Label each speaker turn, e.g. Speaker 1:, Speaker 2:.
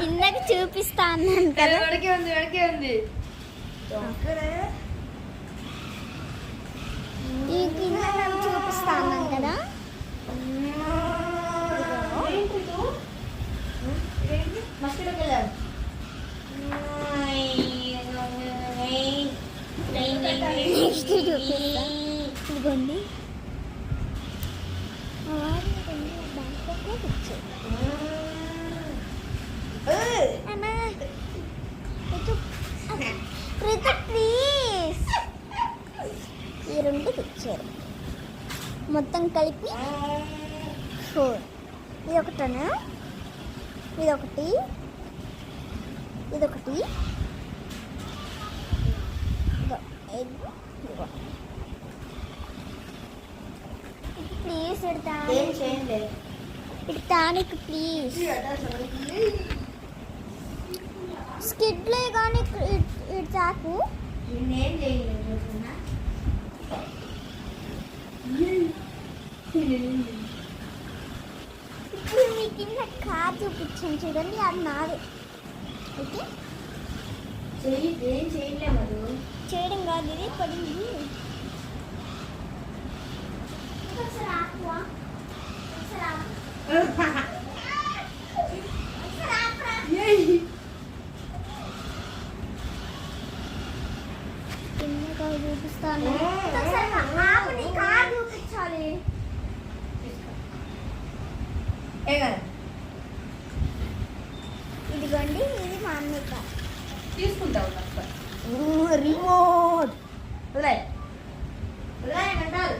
Speaker 1: ఇందాక చూపిస్తా అన్నాను కదా.
Speaker 2: వెనకే ఉంది
Speaker 1: ఈ కింద చూపిస్తా అన్నాను కదా. నెక్స్ట్ చూపిస్తా. ఇదిగోండి ప్లీజ్ ఈ రెండు పిక్చర్ మొత్తం కలిపి 4. ఇది ఒకటను, ఇదొకటి, ఇదొకటి, ప్లీజ్ ఇడతానికి ప్లీజ్ స్కిడ్లే కానీ ఇటు చాకు ఇప్పుడు మీ కింద కార్ చూపించాను చూడండి, అది నాది. ఓకే చేయడం కాదు, ఇది పడింది. ఒకసారి ఆకువా, ఒకసారి ఆకు. చూపిస్తాను, చూపించాలి. ఇదిగోండి, ఇది మా అన్నయ్య కార్.
Speaker 2: తీసుకుంటావు
Speaker 1: రిమోట్
Speaker 2: మెంటల్